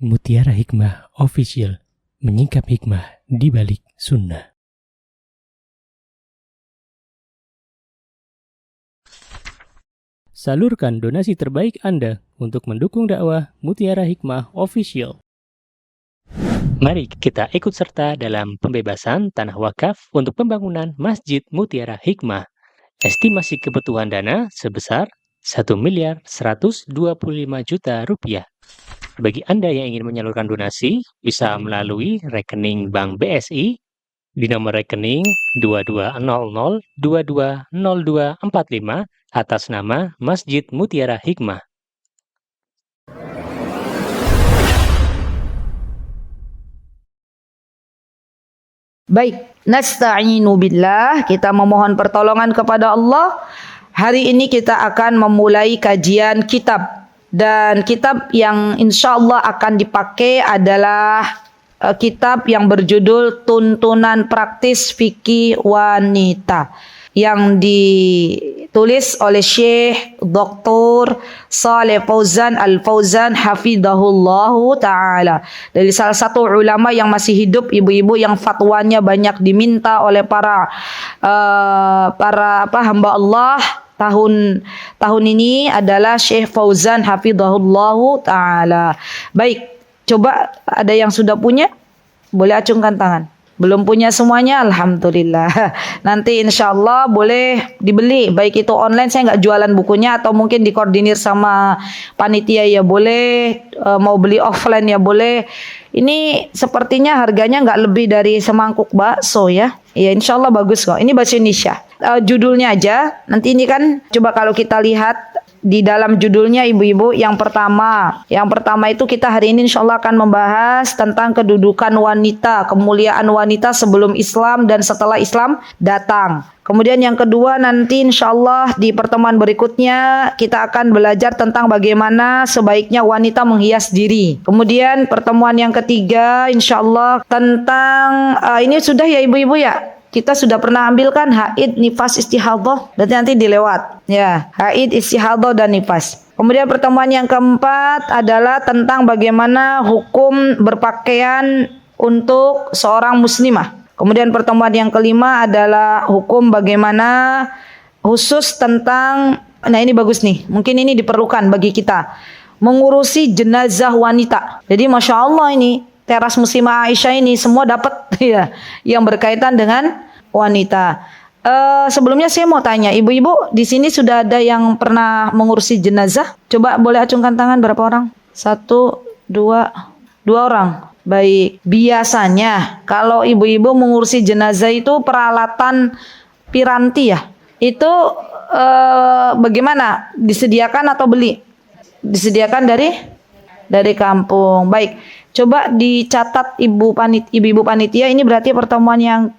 Mutiara Hikmah Official, menyingkap hikmah di balik sunnah. Salurkan donasi terbaik Anda untuk mendukung dakwah Mutiara Hikmah Official. Mari kita ikut serta dalam pembebasan tanah wakaf untuk pembangunan Masjid Mutiara Hikmah. Estimasi kebutuhan dana sebesar Rp1.125.000.000. Bagi Anda yang ingin menyalurkan donasi, bisa melalui rekening Bank BSI di nomor rekening 2200220245 atas nama Masjid Mutiara Hikmah. Baik, nasta'inu billah, kita memohon pertolongan kepada Allah. Hari ini kita akan memulai kajian kitab. Dan kitab yang insya Allah akan dipakai adalah kitab yang berjudul Tuntunan Praktis Fikih Wanita, yang ditulis oleh Syekh Dr. Shalih Fauzan Al-Fauzan hafidhahullahu ta'ala, dari salah satu ulama yang masih hidup, ibu-ibu yang fatwanya banyak diminta oleh para hamba Allah tahun ini adalah Syekh Fauzan hafidhahullahu ta'ala. Baik, coba ada yang sudah punya? Boleh acungkan tangan. Belum punya semuanya? Alhamdulillah. Nanti insya Allah boleh dibeli. Baik itu online, saya nggak jualan bukunya, atau mungkin dikoordinir sama panitia ya boleh. Mau beli offline ya boleh. Ini sepertinya harganya nggak lebih dari semangkuk bakso ya. Ya insya Allah bagus kok. Ini bahasa Indonesia. Judulnya aja. Nanti ini kan coba kalau kita lihat di dalam judulnya ibu-ibu, yang pertama itu kita hari ini insya Allah akan membahas tentang kedudukan wanita, kemuliaan wanita sebelum Islam dan setelah Islam datang. Kemudian yang kedua nanti insya Allah di pertemuan berikutnya kita akan belajar tentang bagaimana sebaiknya wanita menghias diri. Kemudian pertemuan yang ketiga insya Allah tentang ini sudah ya ibu-ibu ya. Kita sudah pernah ambilkan haid, nifas, istihadah, dan nanti dilewat. Ya, haid, istihadah, dan nifas. Kemudian pertemuan yang keempat adalah tentang bagaimana hukum berpakaian untuk seorang muslimah. Kemudian pertemuan yang kelima adalah hukum bagaimana khusus tentang, nah ini bagus nih, mungkin ini diperlukan bagi kita, mengurusi jenazah wanita. Jadi Masya Allah ini, teras muslimah Aisyah ini semua dapat ya, yang berkaitan dengan wanita. Sebelumnya saya mau tanya, ibu-ibu di sini sudah ada yang pernah mengurusi jenazah? Coba boleh acungkan tangan berapa orang? 1, 2 orang. Baik. Biasanya kalau ibu-ibu mengurusi jenazah itu peralatan piranti ya. Itu bagaimana? Disediakan atau beli? Disediakan dari kampung. Baik. Coba dicatat ibu-ibu panitia, ini berarti pertemuan yang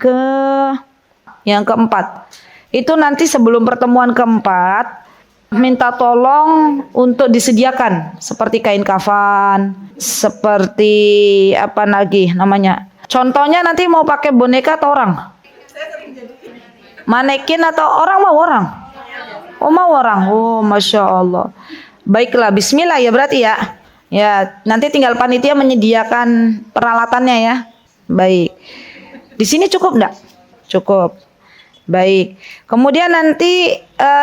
keempat. Itu nanti sebelum pertemuan keempat minta tolong untuk disediakan seperti kain kafan, seperti apa lagi namanya. Contohnya nanti mau pakai boneka atau orang? Manekin atau orang? Mau orang? Oh mau orang. Oh Masya Allah. Baiklah, bismillah ya berarti ya. Ya, nanti tinggal panitia menyediakan peralatannya ya. Baik. Di sini cukup enggak? Cukup. Baik. Kemudian nanti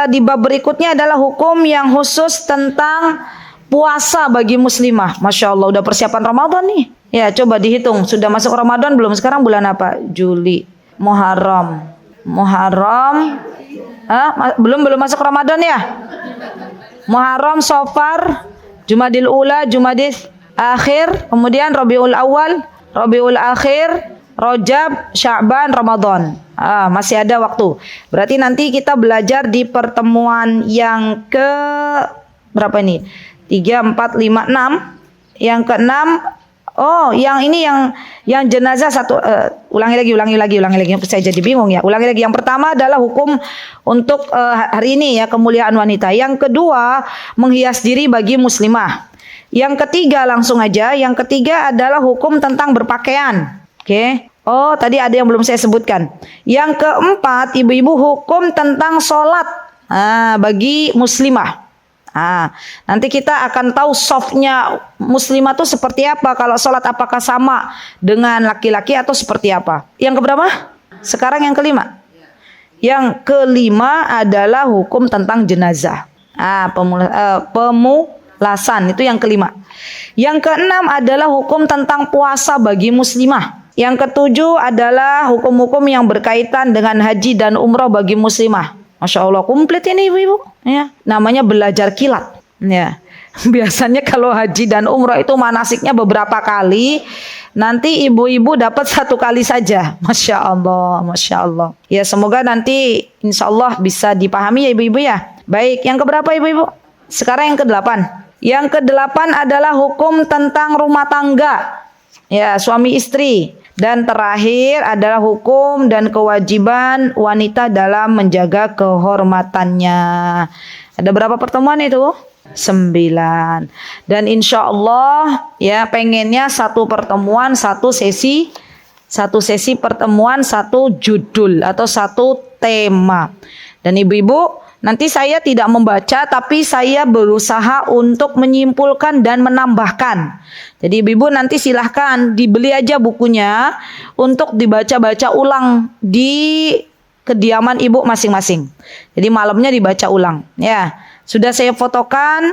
di bab berikutnya adalah hukum yang khusus tentang puasa bagi muslimah. Masya Allah, udah persiapan Ramadan nih. Ya, coba dihitung. Sudah masuk Ramadan belum? Sekarang bulan apa? Juli. Muharram. Belum masuk Ramadan ya? Muharram, Safar, Jumadil Ula, Jumadil Akhir, kemudian Rabiul Awal, Rabiul Akhir, Rajab, Sya'ban, Ramadan. Masih ada waktu. Berarti nanti kita belajar di pertemuan yang ke berapa ini? 3, 4, 5, 6. Yang ke-6, yang ini yang jenazah satu. Ulangi lagi. Saya jadi bingung ya. Ulangi lagi. Yang pertama adalah hukum untuk hari ini ya, kemuliaan wanita. Yang kedua, menghias diri bagi muslimah. Yang ketiga langsung aja. Yang ketiga adalah hukum tentang berpakaian. Oke. Oh, tadi ada yang belum saya sebutkan. Yang keempat, ibu-ibu, hukum tentang sholat bagi muslimah. Nanti kita akan tahu softnya muslimah itu seperti apa. Kalau sholat apakah sama dengan laki-laki atau seperti apa. Yang keberapa? Sekarang yang kelima. Yang kelima adalah hukum tentang jenazah. Pemulasan itu yang kelima. Yang keenam adalah hukum tentang puasa bagi muslimah. Yang ketujuh adalah hukum-hukum yang berkaitan dengan haji dan umrah bagi muslimah. Masya Allah, komplit ini ibu-ibu. Ya, namanya belajar kilat. Ya, biasanya kalau haji dan umrah itu manasiknya beberapa kali. Nanti ibu-ibu dapat satu kali saja. Masya Allah, Masya Allah. Ya, semoga nanti insya Allah bisa dipahami ya ibu-ibu ya. Baik, yang keberapa ibu-ibu? Sekarang yang ke-8. Yang ke-8 adalah hukum tentang rumah tangga. Ya, suami istri. Dan terakhir adalah hukum dan kewajiban wanita dalam menjaga kehormatannya. Ada berapa pertemuan itu? 9. Dan insya Allah ya pengennya satu pertemuan, satu sesi pertemuan, satu judul atau satu tema. Dan ibu-ibu, nanti saya tidak membaca, tapi saya berusaha untuk menyimpulkan dan menambahkan. Jadi ibu-ibu nanti silahkan dibeli aja bukunya untuk dibaca-baca ulang di kediaman ibu masing-masing. Jadi malamnya dibaca ulang. Ya, sudah saya fotokan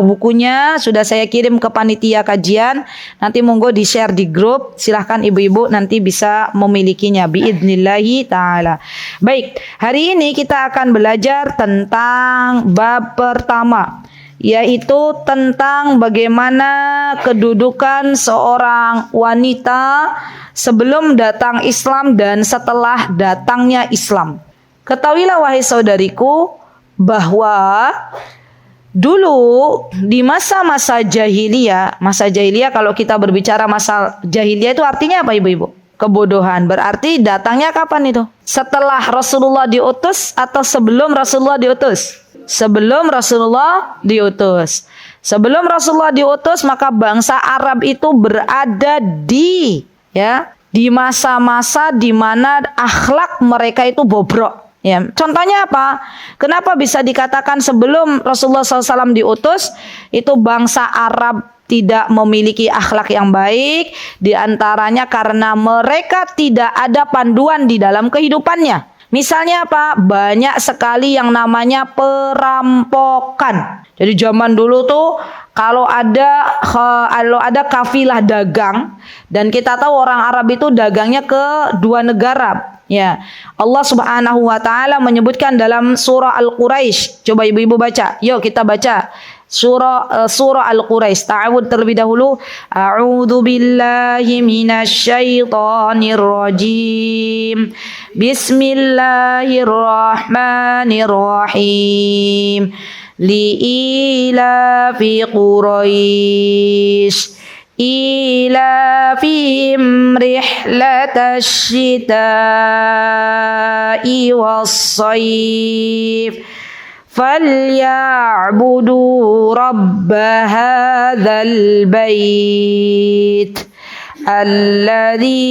bukunya, sudah saya kirim ke panitia kajian. Nanti monggo di-share di grup. Silahkan ibu-ibu nanti bisa memilikinya biidnillahi ta'ala. Baik, hari ini kita akan belajar tentang bab pertama, yaitu tentang bagaimana kedudukan seorang wanita sebelum datang Islam dan setelah datangnya Islam. Ketahuilah wahai saudariku bahwa dulu di masa-masa jahiliyah kalau kita berbicara masa jahiliyah itu artinya apa ibu-ibu? Kebodohan. Berarti datangnya kapan itu? Setelah Rasulullah diutus atau sebelum Rasulullah diutus? Sebelum Rasulullah diutus. Sebelum Rasulullah diutus, maka bangsa Arab itu berada di masa-masa di mana akhlak mereka itu bobrok. Ya, contohnya apa? Kenapa bisa dikatakan sebelum Rasulullah SAW diutus itu bangsa Arab tidak memiliki akhlak yang baik? Di antaranya karena mereka tidak ada panduan di dalam kehidupannya. Misalnya apa? Banyak sekali yang namanya perampokan. Jadi zaman dulu tuh kalau ada kafilah dagang, dan kita tahu orang Arab itu dagangnya ke dua negara. Ya, Allah Subhanahu wa taala menyebutkan dalam surah Al-Quraisy. Coba ibu-ibu baca. Yuk kita baca. Surah Al-Quraisy. Ta'awud terlebih dahulu. A'udzu billahi minasyaitonir rajim. Bismillahirrahmanirrahim. Li'ilafi Quraisy إيلافهم رحلة الشتاء والصيف فليعبدوا رب هذا البيت الذي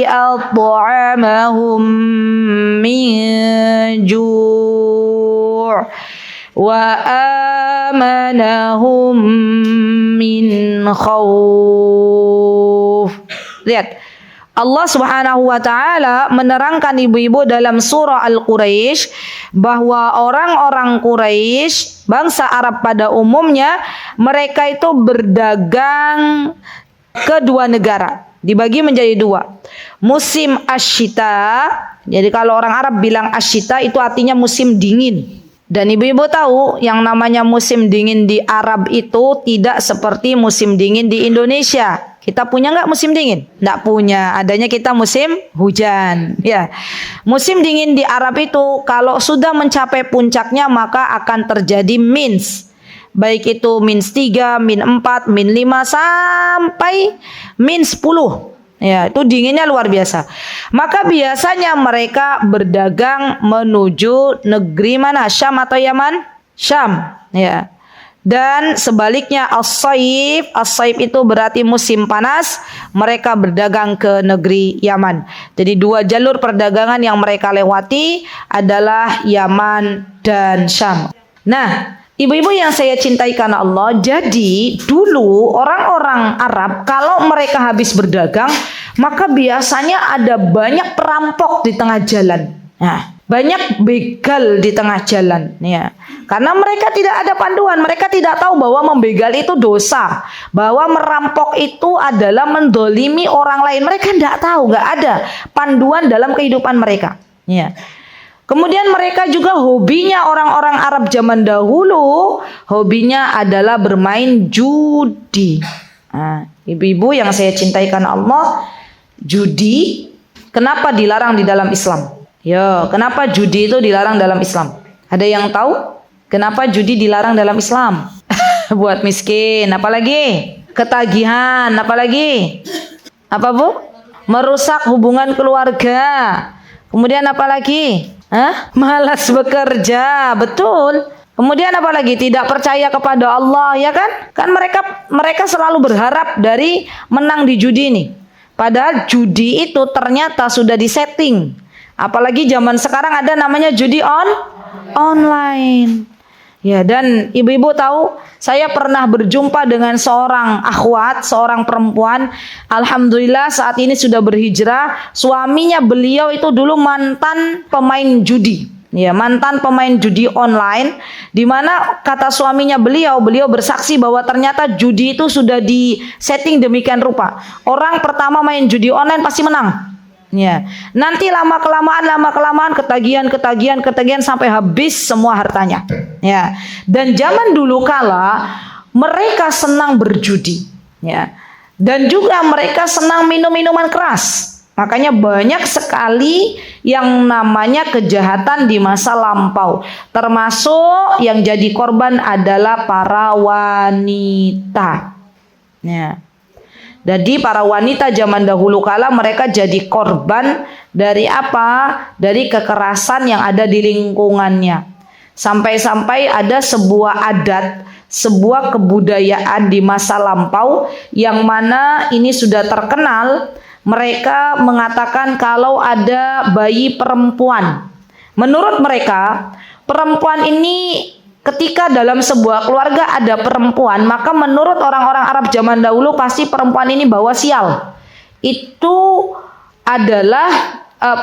أطعمهم من جوع وآمنهم min khauf. Lihat, Allah Subhanahu wa taala menerangkan ibu-ibu dalam surah Al-Quraisy bahwa orang-orang Quraisy, bangsa Arab pada umumnya, mereka itu berdagang ke dua negara. Dibagi menjadi dua. Musim asyita, jadi kalau orang Arab bilang asyita itu artinya musim dingin. Dan ibu-ibu tahu yang namanya musim dingin di Arab itu tidak seperti musim dingin di Indonesia. Kita punya nggak musim dingin? Nggak punya. Adanya kita musim hujan. Ya, musim dingin di Arab itu kalau sudah mencapai puncaknya maka akan terjadi mins. Baik itu -3, -4, -5 sampai -10. Ya, itu dinginnya luar biasa. Maka biasanya mereka berdagang menuju negeri mana? Syam atau Yaman? Syam, ya. Dan sebaliknya as-saif itu berarti musim panas, mereka berdagang ke negeri Yaman. Jadi dua jalur perdagangan yang mereka lewati adalah Yaman dan Syam. Nah, ibu-ibu yang saya cintai karena Allah, jadi dulu orang-orang Arab kalau mereka habis berdagang, maka biasanya ada banyak perampok di tengah jalan. Nah, banyak begal di tengah jalan, ya. Karena mereka tidak ada panduan, mereka tidak tahu bahwa membegal itu dosa, bahwa merampok itu adalah mendolimi orang lain. Mereka tidak tahu, nggak ada panduan dalam kehidupan mereka. Ya. Kemudian mereka juga hobinya orang-orang Arab zaman dahulu, hobinya adalah bermain judi. Nah, ibu-ibu yang saya cintai karena Allah, judi kenapa dilarang di dalam Islam? Ya, kenapa judi itu dilarang dalam Islam? Ada yang tahu? Kenapa judi dilarang dalam Islam? Buat miskin, apalagi? Ketagihan, apalagi? Apa Bu? Merusak hubungan keluarga. Kemudian apalagi? Malas bekerja, betul. Kemudian apalagi? Tidak percaya kepada Allah, ya kan? Kan mereka selalu berharap dari menang di judi ini. Padahal judi itu ternyata sudah disetting. Apalagi zaman sekarang ada namanya judi online. Ya, dan ibu-ibu tahu, saya pernah berjumpa dengan seorang akhwat, seorang perempuan. Alhamdulillah saat ini sudah berhijrah. Suaminya beliau itu dulu mantan pemain judi. Ya, mantan pemain judi online, di mana kata suaminya beliau bersaksi bahwa ternyata judi itu sudah disetting demikian rupa. Orang pertama main judi online pasti menang. Ya, nanti lama kelamaan ketagihan sampai habis semua hartanya. Ya, dan zaman dulu kala mereka senang berjudi. Ya, dan juga mereka senang minum minuman keras. Makanya banyak sekali yang namanya kejahatan di masa lampau. Termasuk yang jadi korban adalah para wanita. Ya. Jadi para wanita zaman dahulu kala mereka jadi korban dari apa? Dari kekerasan yang ada di lingkungannya. Sampai-sampai ada sebuah adat, sebuah kebudayaan di masa lampau yang mana ini sudah terkenal. Mereka mengatakan kalau ada bayi perempuan, menurut mereka perempuan ini ketika dalam sebuah keluarga ada perempuan, maka menurut orang-orang Arab zaman dahulu pasti perempuan ini bawa sial. Itu adalah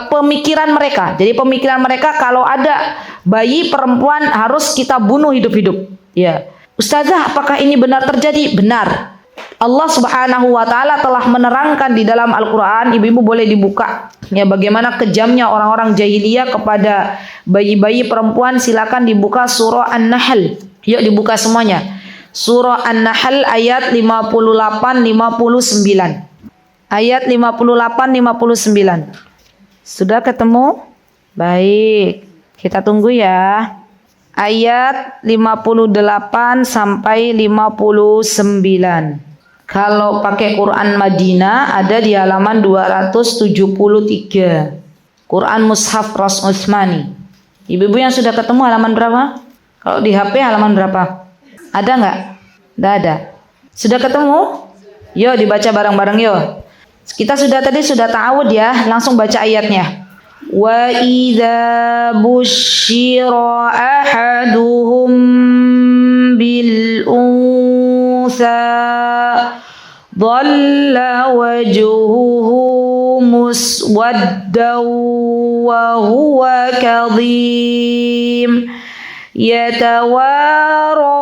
pemikiran mereka. Jadi pemikiran mereka kalau ada bayi perempuan harus kita bunuh hidup-hidup. Ya, Ustazah, apakah ini benar terjadi? Benar. Allah Subhanahu wa taala telah menerangkan di dalam Al-Qur'an, ibu-ibu boleh dibuka ya bagaimana kejamnya orang-orang jahiliyah kepada bayi-bayi perempuan. Silakan dibuka surah An-Nahl. Yuk dibuka semuanya. Surah An-Nahl ayat 58 59. Ayat 58 59. Sudah ketemu? Baik. Kita tunggu ya. Ayat 58 sampai 59. Kalau pakai Quran Madinah ada di halaman 273. Quran Mushaf Ras Utsmani. Ibu-ibu yang sudah ketemu halaman berapa? Kalau di HP halaman berapa? Ada nggak? Nggak ada. Sudah ketemu? Yuk dibaca bareng-bareng yuk. Kita tadi sudah ta'awud ya, langsung baca ayatnya. Wa idza busyira ahaduhum bil unsa dhalla wajhuhu muswaddan wa huwa kadhim yatawara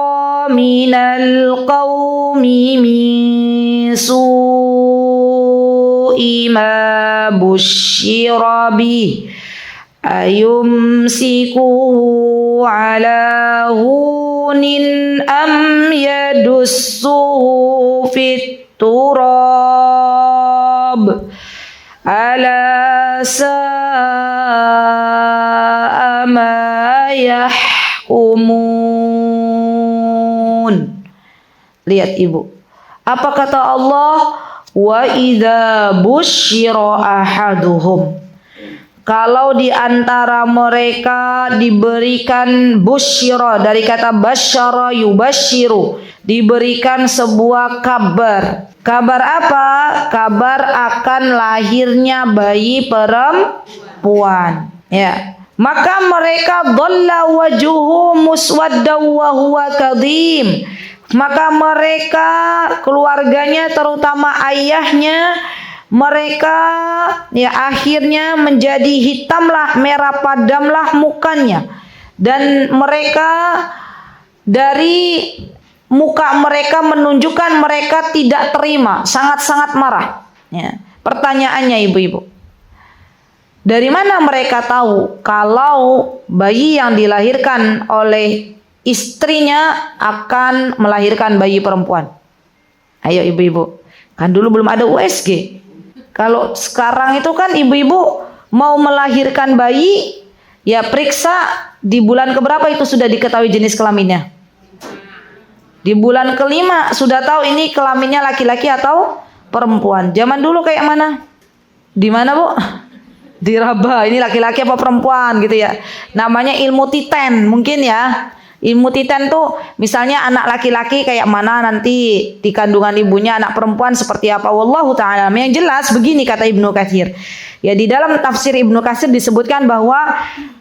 minal qawmi min ma busyira bih ayumsikuhu ala hunin am yadussuhu fit turab ala sa'a ma yahkumun. Lihat ibu, apa kata Allah? Wa idza busyira ahaduhum, kalau di antara mereka diberikan busyira dari kata basyara yubasyiru, diberikan sebuah kabar. Kabar apa? Kabar akan lahirnya bayi perempuan. Ya. maka mereka dhalla wajuhu muswaddaw wa huwa kadhim. Maka mereka, keluarganya terutama ayahnya, mereka ya akhirnya menjadi hitamlah, merah padamlah mukanya. Dan mereka, dari muka mereka menunjukkan mereka tidak terima, sangat-sangat marah. Ya. Pertanyaannya ibu-ibu, dari mana mereka tahu kalau bayi yang dilahirkan oleh istrinya akan melahirkan bayi perempuan? Ayo ibu-ibu, kan dulu belum ada USG. Kalau sekarang itu kan ibu-ibu mau melahirkan bayi, ya periksa di bulan keberapa itu sudah diketahui jenis kelaminnya. Di bulan kelima sudah tahu ini kelaminnya laki-laki atau perempuan. Zaman dulu kayak mana? Di mana bu? Diraba, ini laki-laki apa perempuan gitu ya. Namanya ilmu titen mungkin ya. Ilmu titen tuh misalnya anak laki-laki kayak mana nanti di kandungan ibunya, anak perempuan seperti apa, wallahu ta'ala. Yang jelas begini kata Ibnu Katsir. Ya di dalam tafsir Ibnu Katsir disebutkan bahwa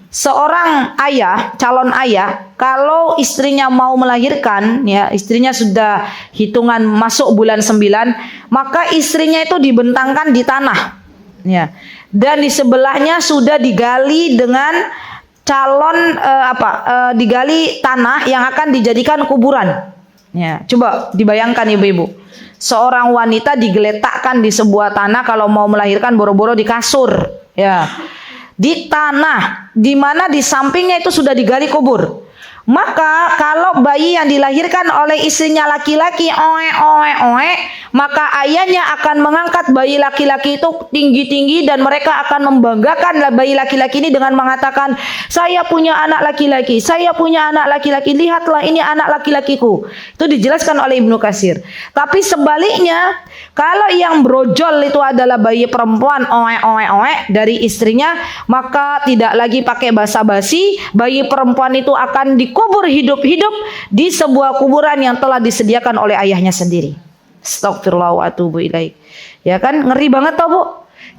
seorang ayah, calon ayah, kalau istrinya mau melahirkan, ya istrinya sudah hitungan masuk bulan 9, maka istrinya itu dibentangkan di tanah. Ya. Dan di sebelahnya sudah digali dengan digali tanah yang akan dijadikan kuburan. Ya, coba dibayangkan ibu-ibu. Seorang wanita digeletakkan di sebuah tanah kalau mau melahirkan, boro-boro di kasur, ya. Di tanah di mana di sampingnya itu sudah digali kubur. Maka kalau bayi yang dilahirkan oleh istrinya laki-laki, maka ayahnya akan mengangkat bayi laki-laki itu tinggi-tinggi dan mereka akan membanggakan bayi laki-laki ini dengan mengatakan, saya punya anak laki-laki, saya punya anak laki-laki, lihatlah ini anak laki-lakiku. Itu dijelaskan oleh Ibnu Katsir. Tapi sebaliknya, kalau yang brojol itu adalah bayi perempuan dari istrinya, maka tidak lagi pakai basa-basi, bayi perempuan itu akan dikubur hidup-hidup di sebuah kuburan yang telah disediakan oleh ayahnya sendiri. Astagfirullah wa atubu ilaih. Ya kan, ngeri banget toh bu.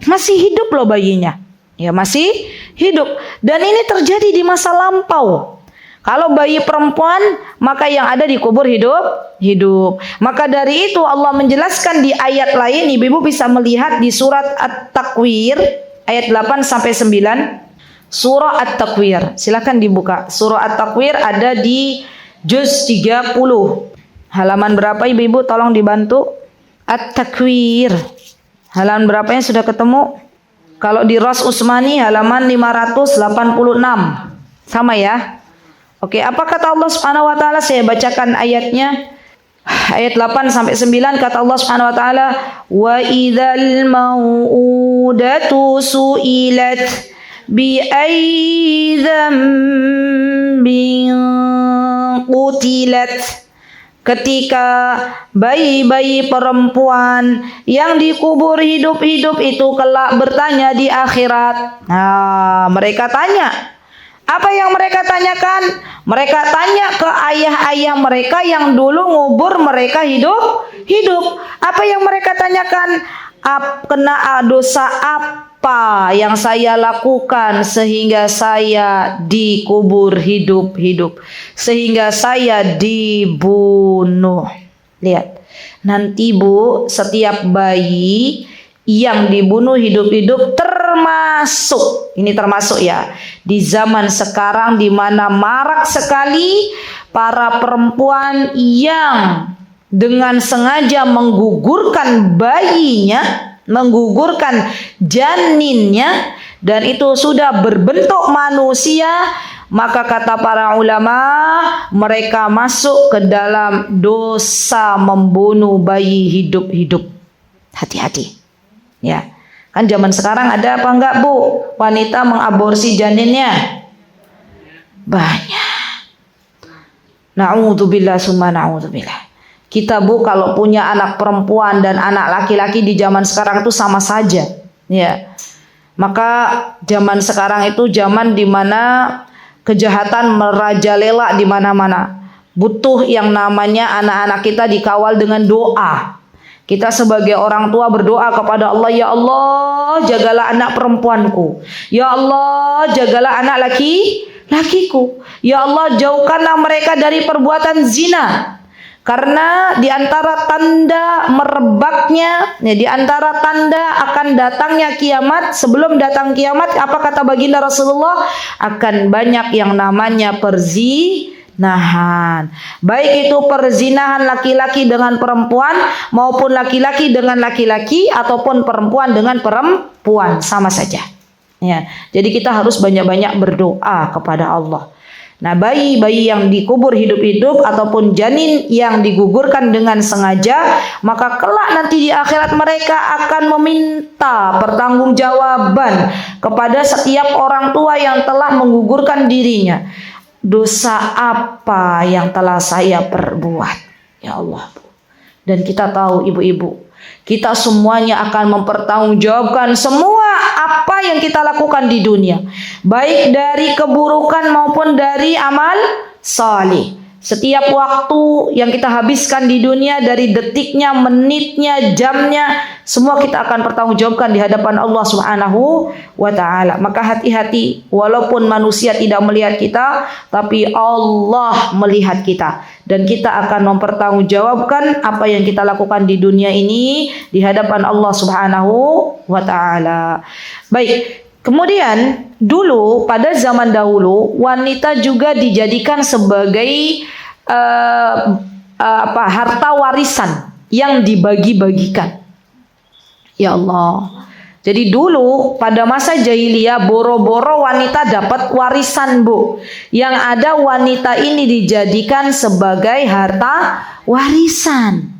Masih hidup loh bayinya. Ya masih hidup. Dan ini terjadi di masa lampau. Kalau bayi perempuan, maka yang ada dikubur hidup. Maka dari itu Allah menjelaskan di ayat lain, ibu-ibu bisa melihat di surat At-Takwir ayat 8 sampai 9. Surah At-Takwir, silakan dibuka. Surah At-Takwir ada di juz 30. Halaman berapa ibu-ibu? Tolong dibantu. At-Takwir. Halaman berapanya sudah ketemu? Kalau di Ras Usmani halaman 586. Sama ya? Oke, apa kata Allah Subhanahu wa taala? Saya bacakan ayatnya. Ayat 8 sampai 9 kata Allah Subhanahu wa taala, "Wa idzal mau'udatu su'ilat bi ayyi dzambin qutilat." Ketika bayi-bayi perempuan yang dikubur hidup-hidup itu kelak bertanya di akhirat. Nah, mereka tanya. Apa yang mereka tanyakan? Mereka tanya ke ayah-ayah mereka yang dulu ngubur mereka hidup. Apa yang mereka tanyakan? Kena dosa apa yang saya lakukan sehingga saya dikubur hidup-hidup, sehingga saya dibunuh. Lihat, nanti bu, setiap bayi yang dibunuh hidup-hidup termasuk ya di zaman sekarang di mana marak sekali para perempuan yang dengan sengaja menggugurkan bayinya, menggugurkan janinnya, dan itu sudah berbentuk manusia, maka kata para ulama mereka masuk ke dalam dosa membunuh bayi hidup-hidup. Hati-hati ya. Kan zaman sekarang ada apa enggak bu? Wanita mengaborsi janinnya banyak. Na'udzubillah summa na'udzubillah. Kita bu kalau punya anak perempuan dan anak laki-laki di zaman sekarang itu sama saja, ya. Maka zaman sekarang itu zaman di mana kejahatan merajalela di mana-mana. Butuh yang namanya anak-anak kita dikawal dengan doa. Kita sebagai orang tua berdoa kepada Allah, ya Allah, jagalah anak perempuanku. Ya Allah, jagalah anak lakiku. Ya Allah, jauhkanlah mereka dari perbuatan zina. Karena di antara tanda merebaknya, di antara tanda akan datangnya kiamat, sebelum datang kiamat, apa kata baginda Rasulullah? Akan banyak yang namanya perzinahan. Baik itu perzinahan laki-laki dengan perempuan maupun laki-laki dengan laki-laki ataupun perempuan dengan perempuan, sama saja. Ya, jadi kita harus banyak-banyak berdoa kepada Allah. Nah, bayi-bayi yang dikubur hidup-hidup ataupun janin yang digugurkan dengan sengaja, maka kelak nanti di akhirat mereka akan meminta pertanggungjawaban kepada setiap orang tua yang telah menggugurkan dirinya. Dosa apa yang telah saya perbuat? Ya Allah. Dan kita tahu ibu-ibu, kita semuanya akan mempertanggungjawabkan semua apa yang kita lakukan di dunia, baik dari keburukan maupun dari amal salih. Setiap waktu yang kita habiskan di dunia, dari detiknya, menitnya, jamnya, semua kita akan pertanggungjawabkan di hadapan Allah Subhanahu wa ta'ala. Maka hati-hati, walaupun manusia tidak melihat kita, tapi Allah melihat kita. Dan kita akan mempertanggungjawabkan apa yang kita lakukan di dunia ini di hadapan Allah Subhanahu wa ta'ala. Baik. Kemudian dulu pada zaman dahulu wanita juga dijadikan sebagai harta warisan yang dibagi-bagikan. Ya Allah. Jadi dulu pada masa jahiliyah boro-boro wanita dapat warisan, Bu. Yang ada wanita ini dijadikan sebagai harta warisan.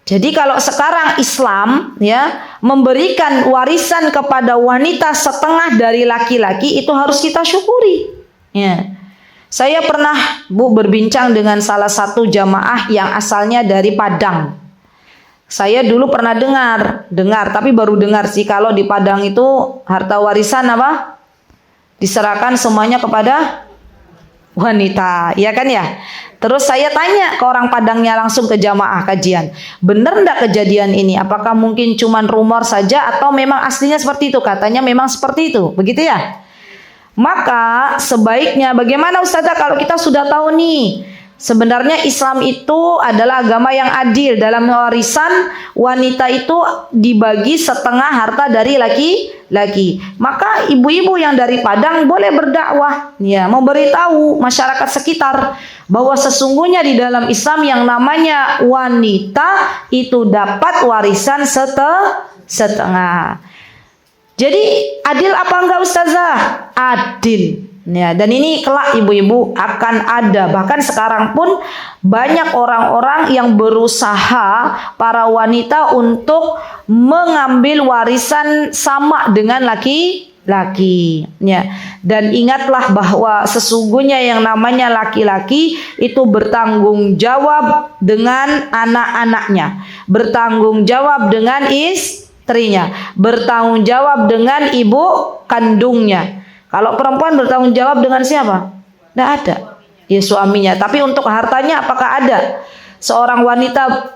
Jadi kalau sekarang Islam memberikan warisan kepada wanita setengah dari laki-laki, itu harus kita syukuri. Ya. Saya pernah, Bu, berbincang dengan salah satu jamaah yang asalnya dari Padang. Saya dulu pernah dengar, tapi baru dengar sih kalau di Padang itu harta warisan apa? Diserahkan semuanya kepada wanita, ya kan ya? Terus saya tanya ke orang Padangnya langsung ke jamaah kajian, benar enggak kejadian ini? Apakah mungkin cuman rumor saja atau memang aslinya seperti itu? Katanya memang seperti itu, begitu ya? Maka sebaiknya bagaimana Ustazah kalau kita sudah tahu nih, sebenarnya Islam itu adalah agama yang adil. Dalam warisan wanita itu dibagi setengah harta dari laki-laki. Maka ibu-ibu yang dari Padang boleh berdakwah, ya, memberitahu masyarakat sekitar bahwa sesungguhnya di dalam Islam yang namanya wanita itu dapat warisan setengah. Jadi adil apa enggak Ustazah? Adil. Ya, dan ini kelak ibu-ibu akan ada. Bahkan sekarang pun banyak orang-orang yang berusaha para wanita untuk mengambil warisan sama dengan laki-laki. Ya. Dan ingatlah bahwa sesungguhnya yang namanya laki-laki itu bertanggung jawab dengan anak-anaknya, bertanggung jawab dengan istrinya, bertanggung jawab dengan ibu kandungnya. Kalau perempuan bertanggung jawab dengan siapa? Tidak ada. Ya suaminya. Tapi untuk hartanya apakah ada? Seorang wanita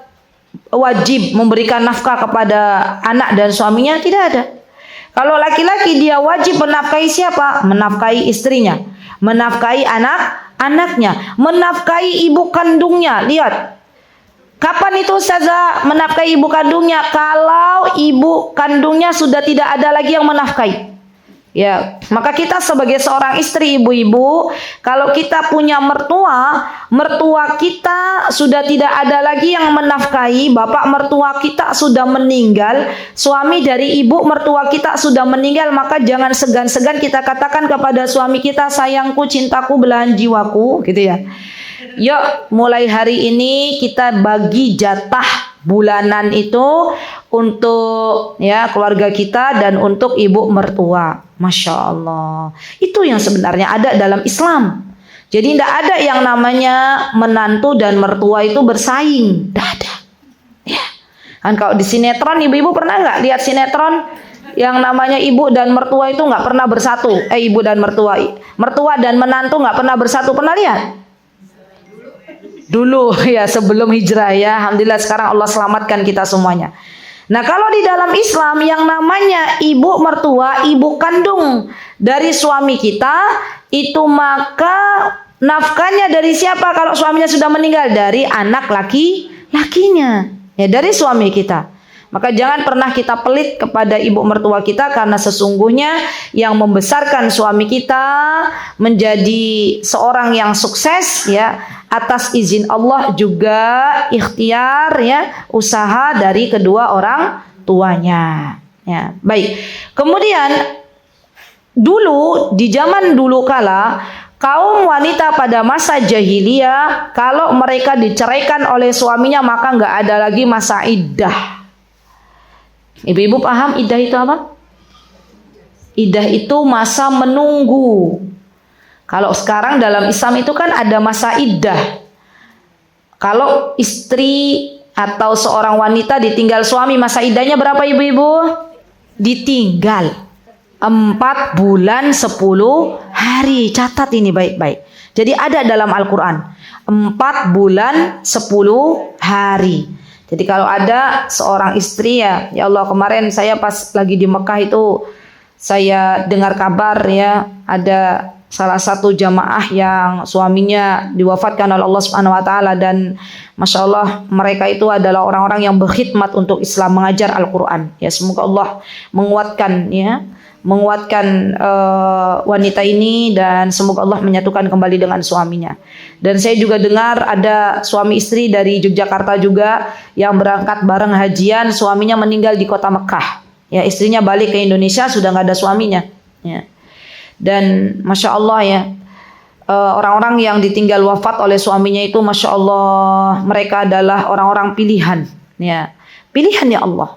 wajib memberikan nafkah kepada anak dan suaminya? Tidak ada. Kalau laki-laki dia wajib menafkahi siapa? Menafkahi istrinya. Menafkahi anak-anaknya. Menafkahi ibu kandungnya. Lihat. Kapan itu Ustazah menafkahi ibu kandungnya? Kalau ibu kandungnya sudah tidak ada lagi yang menafkahi. Ya, maka kita sebagai seorang istri, ibu-ibu, kalau kita punya mertua kita sudah tidak ada lagi yang menafkahi, bapak mertua kita sudah meninggal, suami dari ibu mertua kita sudah meninggal, maka jangan segan-segan kita katakan kepada suami kita, sayangku, cintaku, belahan jiwaku, gitu ya. Yuk, mulai hari ini kita bagi jatah bulanan itu untuk ya keluarga kita dan untuk ibu mertua. Masya Allah. Itu yang sebenarnya ada dalam Islam. Jadi tidak ada yang namanya menantu dan mertua itu bersaing. Tidak ada. Ya. Kan kalau di sinetron, ibu-ibu pernah nggak lihat sinetron yang namanya ibu dan mertua itu nggak pernah bersatu? Ibu dan mertua dan menantu nggak pernah bersatu. Pernah lihat? Dulu ya sebelum hijrah ya. Alhamdulillah sekarang Allah selamatkan kita semuanya. Nah, kalau di dalam Islam yang namanya ibu mertua, ibu kandung dari suami kita, itu maka nafkahnya dari siapa kalau suaminya sudah meninggal? Dari anak laki-lakinya. Ya, dari suami kita. Maka jangan pernah kita pelit kepada ibu mertua kita, karena sesungguhnya yang membesarkan suami kita menjadi seorang yang sukses ya atas izin Allah, juga ikhtiar ya usaha dari kedua orang tuanya. Ya, baik. Kemudian dulu di zaman dulu kala kaum wanita pada masa jahiliyah kalau mereka diceraikan oleh suaminya maka nggak ada lagi masa iddah. Ibu-ibu paham iddah itu apa? Iddah itu masa menunggu. Kalau sekarang dalam Islam itu kan ada masa iddah. Kalau istri atau seorang wanita ditinggal suami, masa iddahnya berapa ibu-ibu? Ditinggal 4 bulan 10 hari. Catat ini baik-baik. Jadi ada dalam Al-Quran 4 bulan 10 hari. Jadi kalau ada seorang istri ya Allah, kemarin saya pas lagi di Mekah itu saya dengar kabar ya ada salah satu jamaah yang suaminya diwafatkan oleh Allah Subhanahu wa taala, dan Masya Allah mereka itu adalah orang-orang yang berkhidmat untuk Islam, mengajar Al-Quran. Ya, semoga Allah menguatkan wanita ini, dan semoga Allah menyatukan kembali dengan suaminya. Dan saya juga dengar ada suami istri dari Yogyakarta juga yang berangkat bareng hajian, suaminya meninggal di kota Mekah. Ya, istrinya balik ke Indonesia sudah nggak ada suaminya. Ya. Dan Masya Allah ya, orang-orang yang ditinggal wafat oleh suaminya itu Masya Allah mereka adalah orang-orang pilihan. Ya, pilihan ya Allah.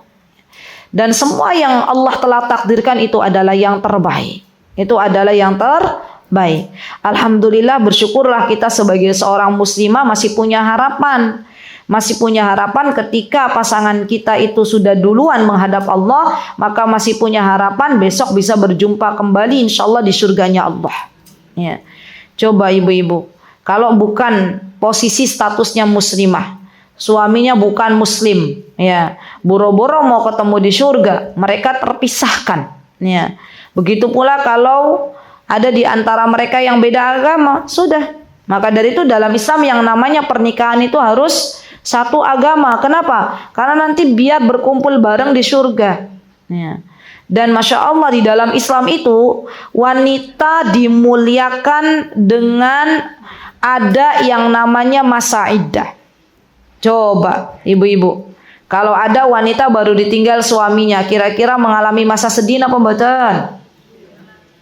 Dan semua yang Allah telah takdirkan itu adalah yang terbaik. Itu adalah yang terbaik. Alhamdulillah, bersyukurlah kita sebagai seorang muslimah masih punya harapan. Masih punya harapan ketika pasangan kita itu sudah duluan menghadap Allah, maka masih punya harapan besok bisa berjumpa kembali insya Allah di surganya Allah. Ya. Coba ibu-ibu, kalau bukan posisi statusnya muslimah, suaminya bukan muslim, ya, boro-boro mau ketemu di surga, mereka terpisahkan. Ya. Begitu pula kalau ada di antara mereka yang beda agama, sudah. Maka dari itu dalam Islam yang namanya pernikahan itu harus satu agama. Kenapa? Karena nanti biar berkumpul bareng di surga. Ya. Dan Masya Allah di dalam Islam itu wanita dimuliakan dengan ada yang namanya masa iddah. Coba ibu-ibu, kalau ada wanita baru ditinggal suaminya, kira-kira mengalami masa sedih apa mboten?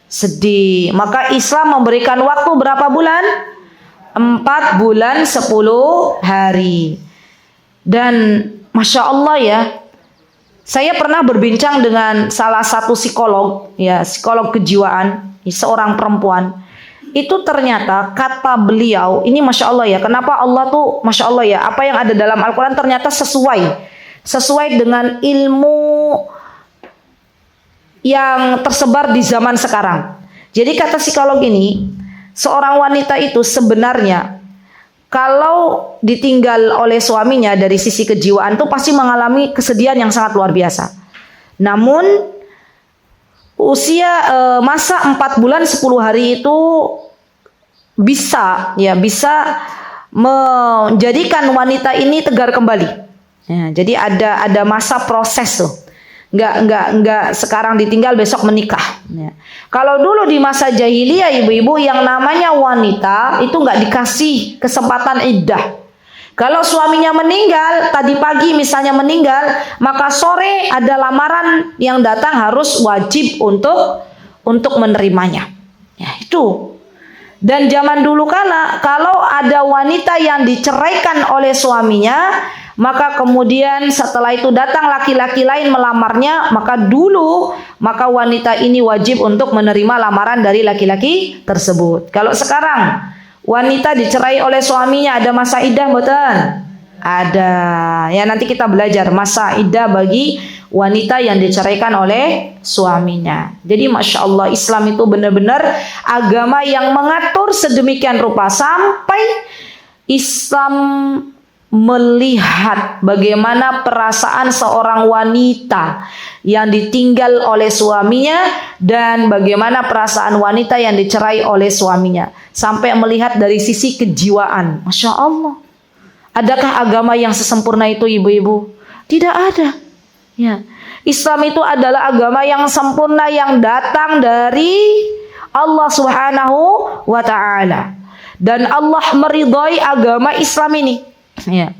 Sedih. Maka Islam memberikan waktu berapa bulan? 4 bulan 10 hari. Dan Masya Allah ya, saya pernah berbincang dengan salah satu psikolog, ya, psikolog kejiwaan, seorang perempuan. Itu ternyata kata beliau, ini Masya Allah ya, kenapa Allah tuh Masya Allah ya, apa yang ada dalam Al-Quran ternyata sesuai dengan ilmu yang tersebar di zaman sekarang. Jadi kata psikolog ini, seorang wanita itu sebenarnya kalau ditinggal oleh suaminya dari sisi kejiwaan tuh pasti mengalami kesedihan yang sangat luar biasa. Namun usia masa 4 bulan 10 hari itu bisa menjadikan wanita ini tegar kembali. Ya, jadi ada masa proses tuh. Enggak sekarang ditinggal besok menikah. Ya. Kalau dulu di masa jahiliyah ibu-ibu yang namanya wanita itu enggak dikasih kesempatan iddah. Kalau suaminya meninggal, tadi pagi misalnya meninggal, maka sore ada lamaran yang datang harus wajib untuk menerimanya. Ya, itu. Dan zaman dulu kala kalau ada wanita yang diceraikan oleh suaminya, maka kemudian setelah itu datang laki-laki lain melamarnya, maka wanita ini wajib untuk menerima lamaran dari laki-laki tersebut. Kalau sekarang wanita dicerai oleh suaminya ada masa iddah mboten? Ada. Ya, nanti kita belajar masa iddah bagi wanita yang diceraikan oleh suaminya. Jadi Masya Allah Islam itu benar-benar agama yang mengatur sedemikian rupa sampai Islam melihat bagaimana perasaan seorang wanita yang ditinggal oleh suaminya dan bagaimana perasaan wanita yang dicerai oleh suaminya, sampai melihat dari sisi kejiwaan. Masya Allah. Adakah agama yang sesempurna itu, ibu-ibu? Tidak ada. Ya. Islam itu adalah agama yang sempurna yang datang dari Allah Subhanahu wa ta'ala. Dan Allah meridhai agama Islam ini. Ya.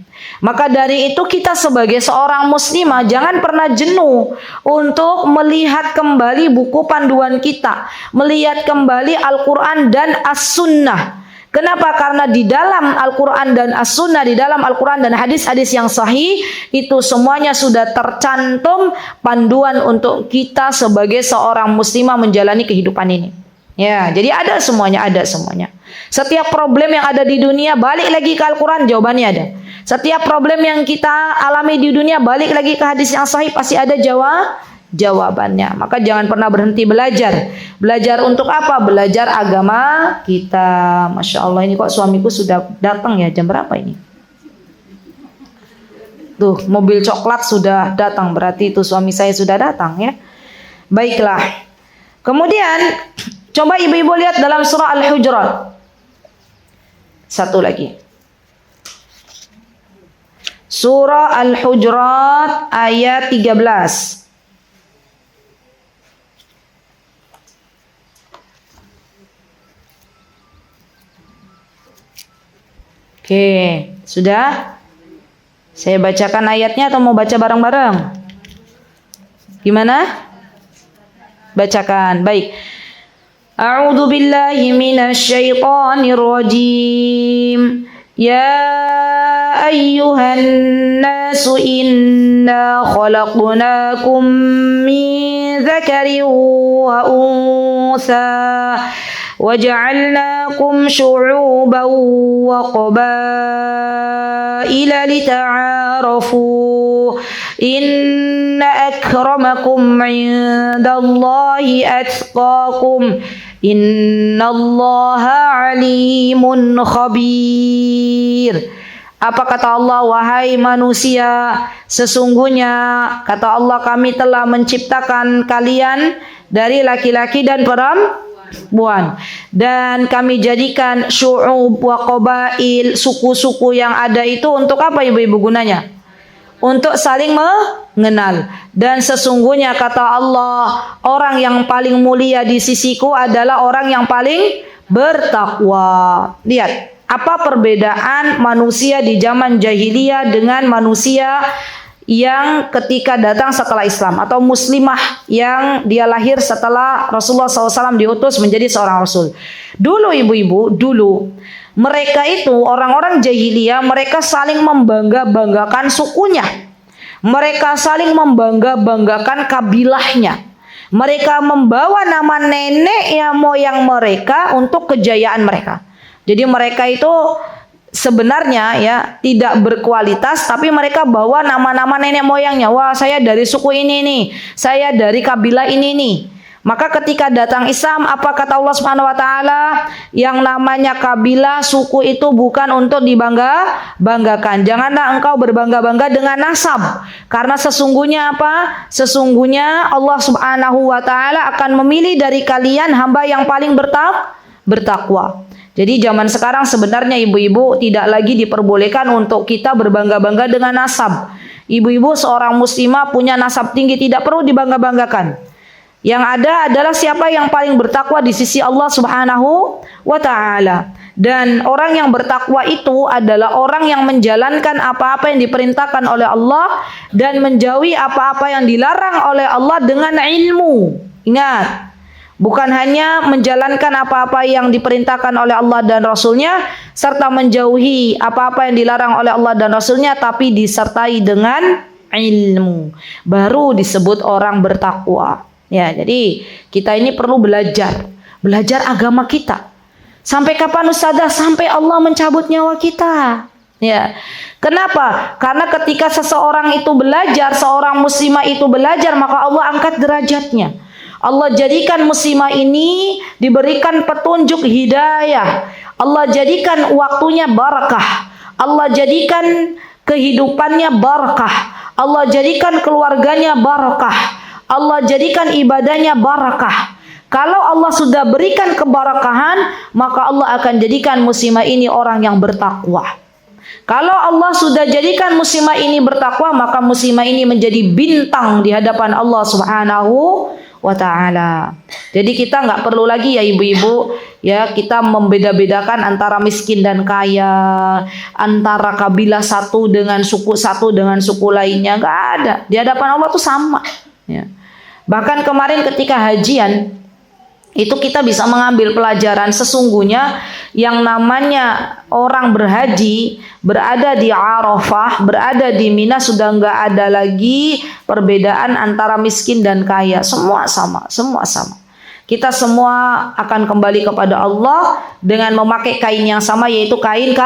Maka dari itu kita sebagai seorang muslimah jangan pernah jenuh untuk melihat kembali buku panduan kita, melihat kembali Al-Quran dan As-Sunnah. Kenapa? Karena di dalam Al-Quran dan As-Sunnah, di dalam Al-Quran dan hadis-hadis yang sahih, itu semuanya sudah tercantum panduan untuk kita sebagai seorang muslimah menjalani kehidupan ini. Ya, jadi ada semuanya, ada semuanya. Setiap problem yang ada di dunia, balik lagi ke Al-Quran, jawabannya ada. Setiap problem yang kita alami di dunia, balik lagi ke hadis yang sahih, pasti ada jawabannya. Maka jangan pernah berhenti belajar. Belajar untuk apa? Belajar agama kita. Masya Allah, ini kok suamiku sudah datang ya, jam berapa ini? Tuh, mobil coklat sudah datang, berarti itu suami saya sudah datang ya. Baiklah. Kemudian, coba ibu-ibu lihat dalam surah Al-Hujurat. Satu lagi. Surah Al-Hujurat ayat 13. Oke, sudah? Saya bacakan ayatnya atau mau baca bareng-bareng? Gimana? Bacakan. Baik. A'udzu billahi minasy syaithanir rajim. Ya ayyuhan nasu inna khalaqnakum min dzakarin wa untha waja'alnakum syu'uban wa qabaila lita'arafu inna akramakum 'indallahi atqakum innallaha alimun khabir. Apa kata Allah? Wahai manusia, sesungguhnya kata Allah, kami telah menciptakan kalian dari laki-laki dan perempuan, dan kami jadikan syu'ub wa qabail, suku-suku yang ada itu untuk apa ibu-ibu gunanya? Untuk saling mengenal. Dan sesungguhnya kata Allah, orang yang paling mulia di sisiku adalah orang yang paling bertakwa. Lihat, apa perbedaan manusia di zaman jahiliyah dengan manusia yang ketika datang setelah Islam, atau muslimah yang dia lahir setelah Rasulullah SAW diutus menjadi seorang Rasul. Dulu ibu-ibu, dulu mereka itu orang-orang jahiliyah, mereka saling membangga-banggakan sukunya. Mereka saling membangga-banggakan kabilahnya. Mereka membawa nama nenek moyang mereka untuk kejayaan mereka. Jadi mereka itu sebenarnya ya tidak berkualitas, tapi mereka bawa nama-nama nenek moyangnya. Wah, saya dari suku ini nih, saya dari kabilah ini nih. Maka ketika datang Islam, apa kata Allah Subhanahu wa taala? Yang namanya kabilah, suku itu bukan untuk dibangga-banggakan. Janganlah engkau berbangga-bangga dengan nasab. Karena sesungguhnya apa? Sesungguhnya Allah Subhanahu wa taala akan memilih dari kalian hamba yang paling bertakwa. Jadi zaman sekarang sebenarnya ibu-ibu tidak lagi diperbolehkan untuk kita berbangga-bangga dengan nasab. Ibu-ibu seorang muslimah punya nasab tinggi, tidak perlu dibangga-banggakan. Yang ada adalah siapa yang paling bertakwa di sisi Allah Subhanahu wa ta'ala. Dan orang yang bertakwa itu adalah orang yang menjalankan apa-apa yang diperintahkan oleh Allah dan menjauhi apa-apa yang dilarang oleh Allah dengan ilmu. Ingat, bukan hanya menjalankan apa-apa yang diperintahkan oleh Allah dan Rasulnya, serta menjauhi apa-apa yang dilarang oleh Allah dan Rasulnya, tapi disertai dengan ilmu. Baru disebut orang bertakwa. Ya, jadi kita ini perlu belajar agama kita. Sampai kapan Ustazah? Sampai Allah mencabut nyawa kita. Ya. Kenapa? Karena ketika seseorang itu belajar, seorang muslimah itu belajar, maka Allah angkat derajatnya. Allah jadikan muslimah ini diberikan petunjuk hidayah. Allah jadikan waktunya barakah. Allah jadikan kehidupannya barakah. Allah jadikan keluarganya barakah. Allah jadikan ibadahnya barakah. Kalau Allah sudah berikan keberkahan, maka Allah akan jadikan muslimah ini orang yang bertakwa. Kalau Allah sudah jadikan muslimah ini bertakwa, maka muslimah ini menjadi bintang di hadapan Allah Subhanahu wa ta'ala. Jadi kita nggak perlu lagi ya ibu-ibu, ya kita membeda-bedakan antara miskin dan kaya, antara kabilah satu dengan suku lainnya. Nggak ada. Di hadapan Allah tuh sama. Ya. Bahkan kemarin ketika hajian, itu kita bisa mengambil pelajaran sesungguhnya yang namanya orang berhaji berada di Arafah, berada di Mina, sudah nggak ada lagi perbedaan antara miskin dan kaya. Semua sama. Kita semua akan kembali kepada Allah dengan memakai kain yang sama, yaitu kain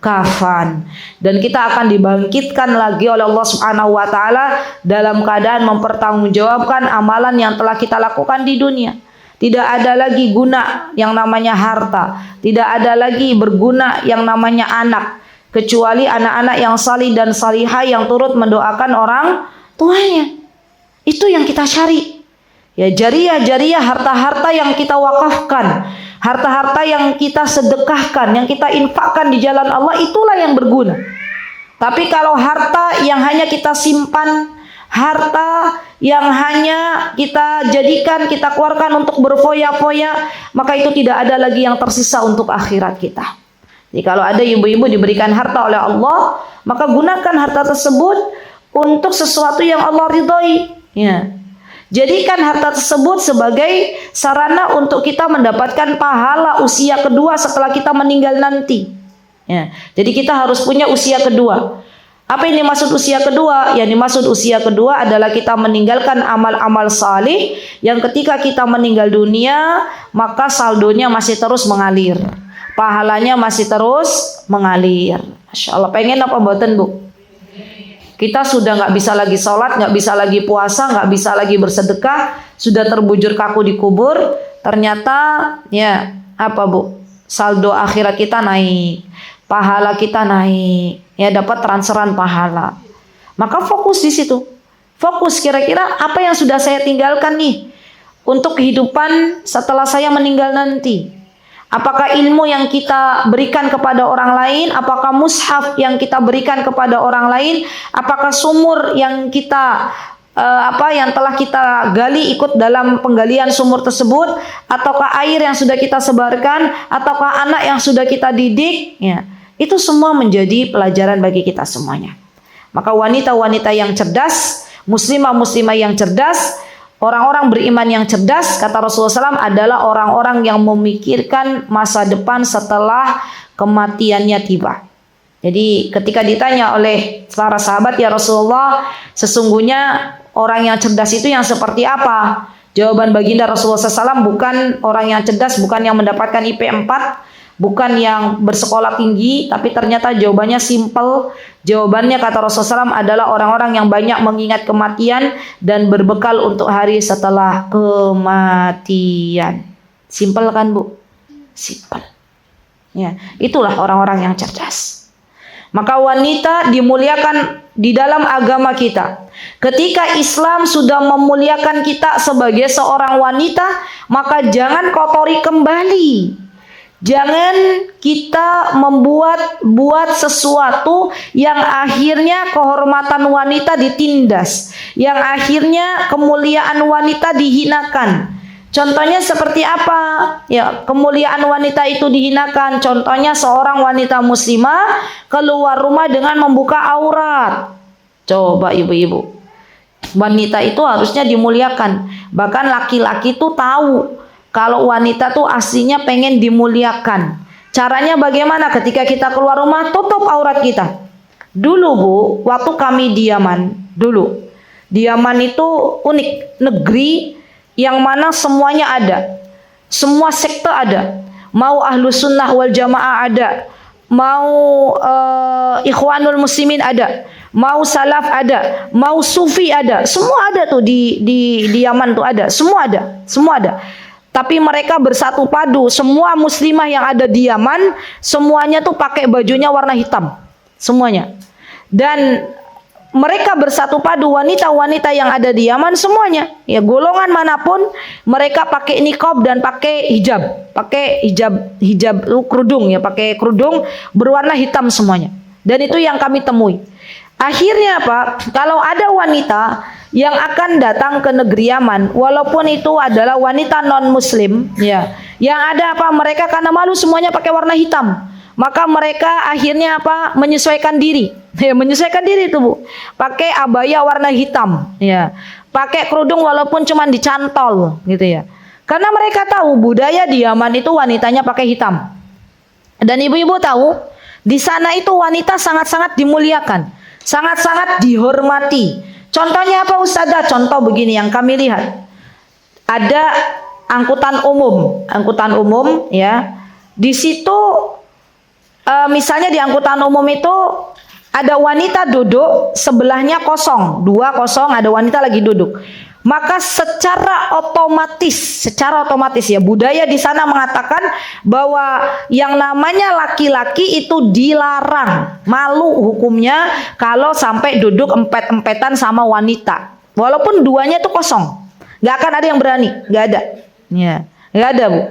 kafan. Dan kita akan dibangkitkan lagi oleh Allah Subhanahu wa ta'ala dalam keadaan mempertanggungjawabkan amalan yang telah kita lakukan di dunia. Tidak ada lagi guna yang namanya harta. Tidak ada lagi berguna yang namanya anak. Kecuali anak-anak yang salih dan salihah yang turut mendoakan orang tuanya. Itu yang kita cari. Ya jariah, harta-harta yang kita wakafkan. Harta-harta yang kita sedekahkan, yang kita infakkan di jalan Allah, itulah yang berguna. Tapi kalau harta yang hanya kita simpan, harta yang hanya kita jadikan, kita keluarkan untuk berfoya-foya, maka itu tidak ada lagi yang tersisa untuk akhirat kita. Jadi kalau ada ibu-ibu diberikan harta oleh Allah, maka gunakan harta tersebut untuk sesuatu yang Allah ridhoi. Ya. Jadikan harta tersebut sebagai sarana untuk kita mendapatkan pahala usia kedua setelah kita meninggal nanti. Ya. Jadi kita harus punya usia kedua. Apa ini maksud usia kedua? Yang dimaksud usia kedua adalah kita meninggalkan amal-amal salih yang ketika kita meninggal dunia, maka saldonya masih terus mengalir. Pahalanya masih terus mengalir. Masya Allah, pengen apa mboten Bu? Kita sudah nggak bisa lagi sholat, nggak bisa lagi puasa, nggak bisa lagi bersedekah, sudah terbujur kaku di kubur. Ternyata ya apa Bu? Saldo akhirat kita naik, pahala kita naik. Ya dapat transferan pahala. Maka fokus di situ. Fokus kira-kira apa yang sudah saya tinggalkan nih untuk kehidupan setelah saya meninggal nanti. Apakah ilmu yang kita berikan kepada orang lain, apakah mushaf yang kita berikan kepada orang lain, apakah sumur yang kita yang telah kita gali ikut dalam penggalian sumur tersebut, ataukah air yang sudah kita sebarkan, ataukah anak yang sudah kita didik, ya. Itu semua menjadi pelajaran bagi kita semuanya. Maka wanita-wanita yang cerdas, muslimah-muslimah yang cerdas, orang-orang beriman yang cerdas, kata Rasulullah SAW, adalah orang-orang yang memikirkan masa depan setelah kematiannya tiba. Jadi ketika ditanya oleh para sahabat, ya Rasulullah, sesungguhnya orang yang cerdas itu yang seperti apa? Jawaban baginda Rasulullah SAW, bukan orang yang cerdas, bukan yang mendapatkan IP 4, bukan yang bersekolah tinggi, tapi ternyata jawabannya simple. Jawabannya kata Rasulullah SAW adalah orang-orang yang banyak mengingat kematian dan berbekal untuk hari setelah kematian. Simple kan Bu? Simple. Ya, itulah orang-orang yang cerdas. Maka wanita dimuliakan di dalam agama kita. Ketika Islam sudah memuliakan kita sebagai seorang wanita, maka jangan kotori kembali. Jangan kita membuat sesuatu yang akhirnya kehormatan wanita ditindas, yang akhirnya kemuliaan wanita dihinakan. Contohnya seperti apa? Ya, kemuliaan wanita itu dihinakan. Contohnya seorang wanita muslimah keluar rumah dengan membuka aurat. Coba ibu-ibu. Wanita itu harusnya dimuliakan. Bahkan laki-laki itu tahu kalau wanita tuh aslinya pengen dimuliakan. Caranya bagaimana? Ketika kita keluar rumah, tutup aurat kita. Dulu Bu, waktu kami di Yaman, Yaman itu unik, negeri yang mana semuanya ada. Semua sekte ada. Mau Ahlus Sunnah wal Jamaah ada. Mau Ikhwanul Muslimin ada. Mau Salaf ada. Mau Sufi ada. Semua ada tuh di Yaman tuh ada. Semua ada. Tapi mereka bersatu padu. Semua muslimah yang ada di Yaman, semuanya tuh pakai bajunya warna hitam. Semuanya. Dan mereka bersatu padu, wanita-wanita yang ada di Yaman semuanya. Ya, golongan manapun mereka pakai niqab dan pakai hijab. Pakai hijab kerudung ya, pakai kerudung berwarna hitam semuanya. Dan itu yang kami temui. Akhirnya apa? Kalau ada wanita yang akan datang ke negeri Yaman, walaupun itu adalah wanita non-muslim, ya, yang ada apa? Mereka karena malu semuanya pakai warna hitam, maka mereka akhirnya apa? Menyesuaikan diri, ya, menyesuaikan diri itu bu, pakai abaya warna hitam, ya, pakai kerudung walaupun cuma dicantol, gitu ya, karena mereka tahu budaya di Yaman itu wanitanya pakai hitam, dan ibu-ibu tahu di sana itu wanita sangat-sangat dimuliakan, sangat-sangat dihormati. Contohnya apa Ustazah? Contoh begini yang kami lihat. Ada angkutan umum ya. Di situ misalnya di angkutan umum itu ada wanita duduk, sebelahnya kosong, dua kosong, ada wanita lagi duduk. Maka secara otomatis ya, budaya di sana mengatakan bahwa yang namanya laki-laki itu dilarang, malu hukumnya kalau sampai duduk empet-empetan sama wanita. Walaupun duanya itu kosong, nggak akan ada yang berani, nggak ada, ya, nggak ada bu.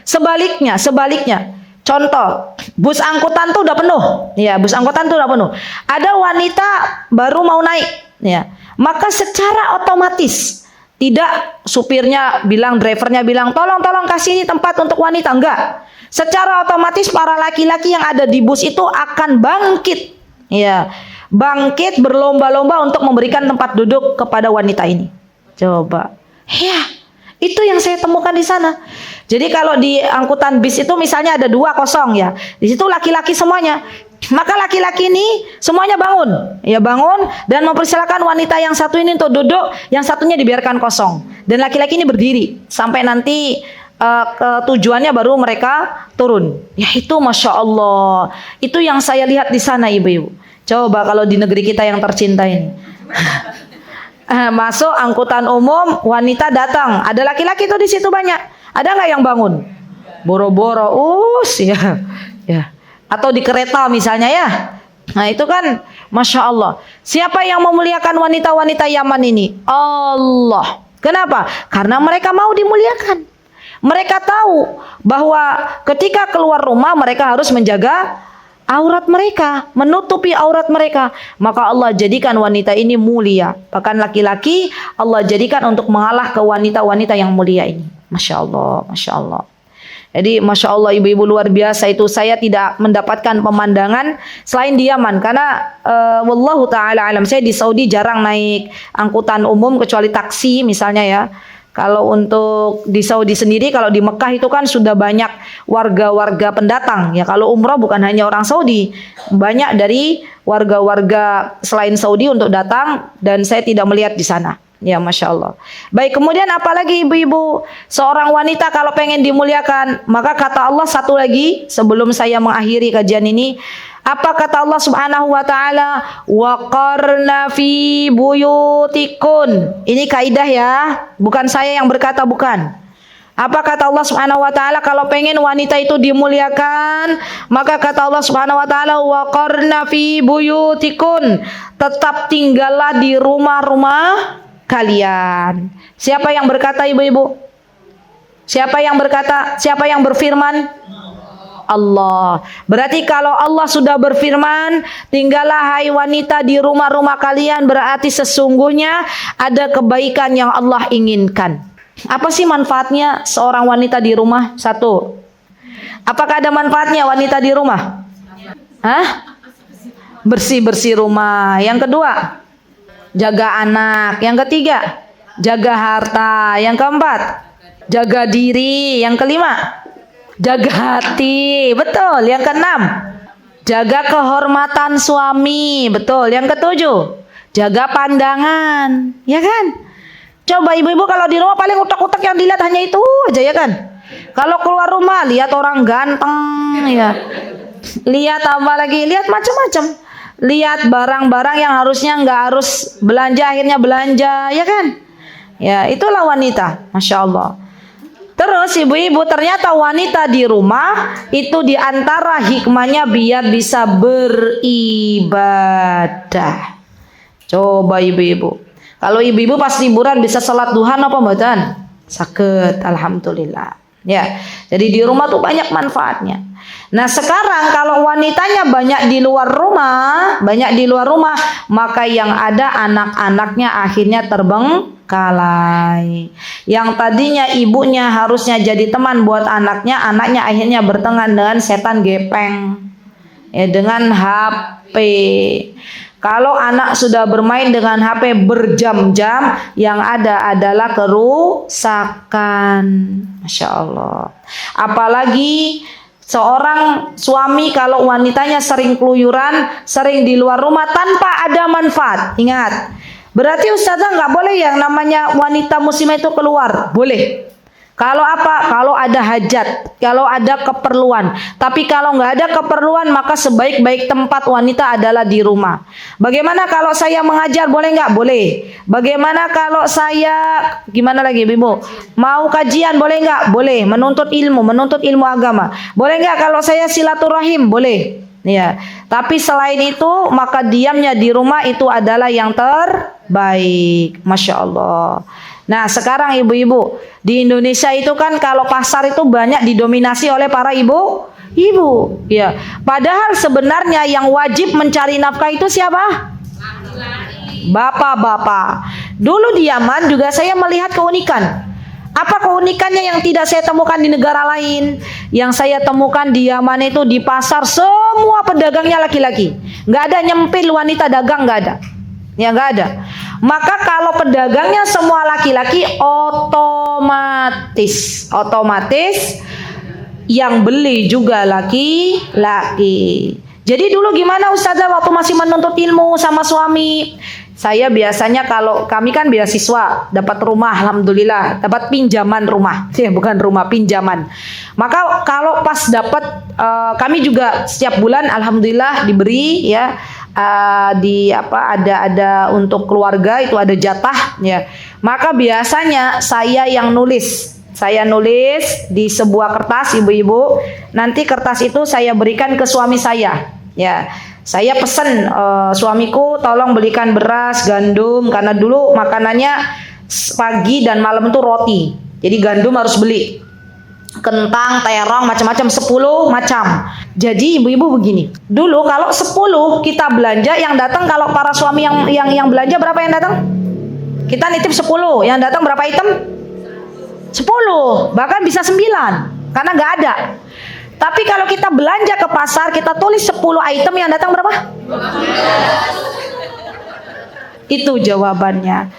Sebaliknya. Contoh, bus angkutan tuh udah penuh, ya, bus angkutan tuh udah penuh. Ada wanita baru mau naik, ya, maka secara otomatis tidak supirnya bilang, drivernya bilang, tolong kasih ini tempat untuk wanita, enggak. Secara otomatis para laki-laki yang ada di bus itu akan bangkit, ya, bangkit berlomba-lomba untuk memberikan tempat duduk kepada wanita ini. Coba, ya, itu yang saya temukan di sana. Jadi kalau di angkutan bis itu misalnya ada dua kosong ya, di situ laki-laki semuanya. Maka laki-laki ini semuanya bangun dan mempersilakan wanita yang satu ini untuk duduk, yang satunya dibiarkan kosong. Dan laki-laki ini berdiri sampai nanti ke tujuannya baru mereka turun. Ya itu masya Allah, itu yang saya lihat di sana ibu-ibu. Coba kalau di negeri kita yang tercinta ini. Masuk angkutan umum, wanita datang, ada laki-laki tuh di situ banyak. Ada nggak yang bangun? Boro-boro, ya. Atau di kereta misalnya ya. Nah itu kan masya Allah. Siapa yang memuliakan wanita-wanita Yaman ini? Allah. Kenapa? Karena mereka mau dimuliakan. Mereka tahu bahwa ketika keluar rumah mereka harus menjaga aurat mereka, menutupi aurat mereka. Maka Allah jadikan wanita ini mulia. Bahkan laki-laki Allah jadikan untuk mengalah ke wanita-wanita yang mulia ini. Masya Allah, masya Allah. Jadi masya Allah ibu-ibu luar biasa itu. Saya tidak mendapatkan pemandangan selain di Yaman, karena wallahu taala alam, saya di Saudi jarang naik angkutan umum kecuali taksi misalnya ya. Kalau untuk di Saudi sendiri, kalau di Mekah itu kan sudah banyak warga-warga pendatang ya. Kalau umrah bukan hanya orang Saudi, banyak dari warga-warga selain Saudi untuk datang, dan saya tidak melihat di sana. Ya masya Allah. Baik, kemudian apalagi ibu-ibu, seorang wanita kalau pengen dimuliakan, maka kata Allah satu lagi sebelum saya mengakhiri kajian ini. Apa kata Allah Subhanahu wa taala? Wa qarna fi buyutikun. Ini kaidah ya, bukan saya yang berkata, bukan. Apa kata Allah Subhanahu wa taala kalau pengen wanita itu dimuliakan? Maka kata Allah Subhanahu wa taala wa qarna fi buyutikun. Tetap tinggallah di rumah-rumah kalian. Siapa yang berkata ibu-ibu? Siapa yang berkata? Siapa yang berfirman? Allah. Berarti kalau Allah sudah berfirman, tinggallah hai wanita di rumah-rumah kalian, berarti sesungguhnya ada kebaikan yang Allah inginkan. Apa sih manfaatnya seorang wanita di rumah? Satu, apakah ada manfaatnya wanita di rumah? Hah? Bersih-bersih rumah. Yang kedua, jaga anak. Yang ketiga, jaga harta. Yang keempat, jaga diri. Yang kelima, jaga hati. Betul. Yang keenam, jaga kehormatan suami. Betul. Yang ketujuh, jaga pandangan. Ya kan? Coba ibu-ibu kalau di rumah paling utak-utak yang dilihat hanya itu aja ya kan? Kalau keluar rumah lihat orang ganteng ya. Lihat apa lagi? Lihat macam-macam. Lihat barang-barang yang harusnya nggak harus belanja, akhirnya belanja, ya kan? Ya itulah wanita, masya Allah. Terus ibu-ibu, ternyata wanita di rumah itu di antara hikmahnya biar bisa beribadah. Coba ibu-ibu, kalau ibu-ibu pas liburan bisa sholat duha apa mboten? Saged, alhamdulillah. Ya, jadi di rumah tuh banyak manfaatnya. Nah sekarang kalau wanitanya banyak di luar rumah, maka yang ada anak-anaknya akhirnya terbengkalai. Yang tadinya ibunya harusnya jadi teman buat anaknya, anaknya akhirnya berteman dengan setan gepeng, ya, dengan HP. Kalau anak sudah bermain dengan HP berjam-jam, yang ada adalah kerusakan. Masya Allah. Apalagi seorang suami kalau wanitanya sering keluyuran, sering di luar rumah tanpa ada manfaat. Ingat, berarti ustazah nggak boleh yang namanya wanita muslimah itu keluar. Boleh. Kalau apa? Kalau ada hajat, kalau ada keperluan. Tapi kalau nggak ada keperluan, maka sebaik-baik tempat wanita adalah di rumah. Bagaimana kalau saya mengajar? Boleh nggak? Boleh. Bagaimana kalau saya, gimana lagi Ibu? Mau kajian? Boleh nggak? Boleh. Menuntut ilmu agama. Boleh nggak kalau saya silaturahim? Boleh. Ya. Tapi selain itu, maka diamnya di rumah itu adalah yang terbaik. Masya Allah. Nah sekarang ibu-ibu di Indonesia itu kan kalau pasar itu banyak didominasi oleh para ibu, ya. Padahal sebenarnya yang wajib mencari nafkah itu siapa? Bapak-bapak. Dulu di Yaman juga saya melihat keunikan. Apa keunikannya yang tidak saya temukan di negara lain? Yang saya temukan di Yaman itu di pasar semua pedagangnya laki-laki. Nggak ada nyempil wanita dagang, nggak ada. Ya nggak ada. Maka kalau pedagangnya semua laki-laki, otomatis yang beli juga laki-laki. Jadi dulu gimana ustazah waktu masih menuntut ilmu sama suami? Saya biasanya kalau kami kan beasiswa, dapat rumah, alhamdulillah, dapat pinjaman rumah, bukan rumah, pinjaman. Maka kalau pas dapat, kami juga setiap bulan, alhamdulillah diberi, ya, ada untuk keluarga itu ada jatah, ya. Maka biasanya saya yang nulis. Saya nulis di sebuah kertas, ibu-ibu. Nanti kertas itu saya berikan ke suami saya, ya. Saya pesan suamiku tolong belikan beras, gandum, karena dulu makanannya pagi dan malam itu roti. Jadi gandum harus beli. Kentang, terong, macam-macam 10 macam. Jadi ibu-ibu begini. Dulu kalau 10 kita belanja, yang datang kalau para suami yang belanja berapa yang datang? Kita nitip 10, yang datang berapa item? 10, bahkan bisa 9 karena nggak ada. Tapi kalau kita belanja ke pasar, kita tulis 10 item, yang datang berapa? Itu jawabannya.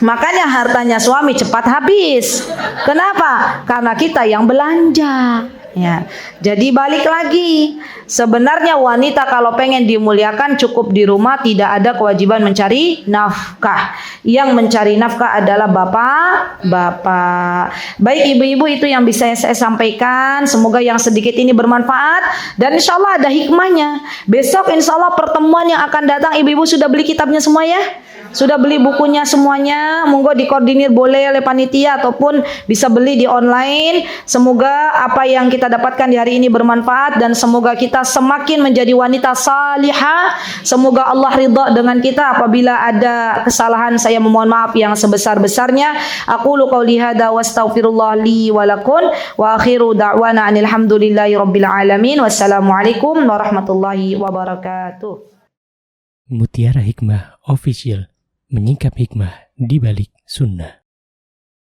Makanya hartanya suami cepat habis. Kenapa? Karena kita yang belanja. Ya. Jadi balik lagi, sebenarnya wanita kalau pengen dimuliakan cukup di rumah, tidak ada kewajiban mencari nafkah. Yang mencari nafkah adalah bapak-bapak. Baik ibu-ibu, itu yang bisa saya sampaikan. Semoga yang sedikit ini bermanfaat dan insya Allah ada hikmahnya. Besok insya Allah pertemuan yang akan datang, ibu-ibu sudah beli kitabnya semua ya? Sudah beli bukunya semuanya? Monggo dikoordinir boleh oleh panitia ataupun bisa beli di online. Semoga apa yang kita dapatkan di hari ini bermanfaat dan semoga kita semakin menjadi wanita salihah. Semoga Allah ridha dengan kita. Apabila ada kesalahan, saya memohon maaf yang sebesar-besarnya. Aqulu qouli hadza wa astaghfirullah li wa lakum wa akhiru da'wana anil hamdulillahi rabbil alamin. Wassalamualaikum warahmatullahi wabarakatuh. Mutiara Hikmah Official, menyingkap hikmah di balik sunnah.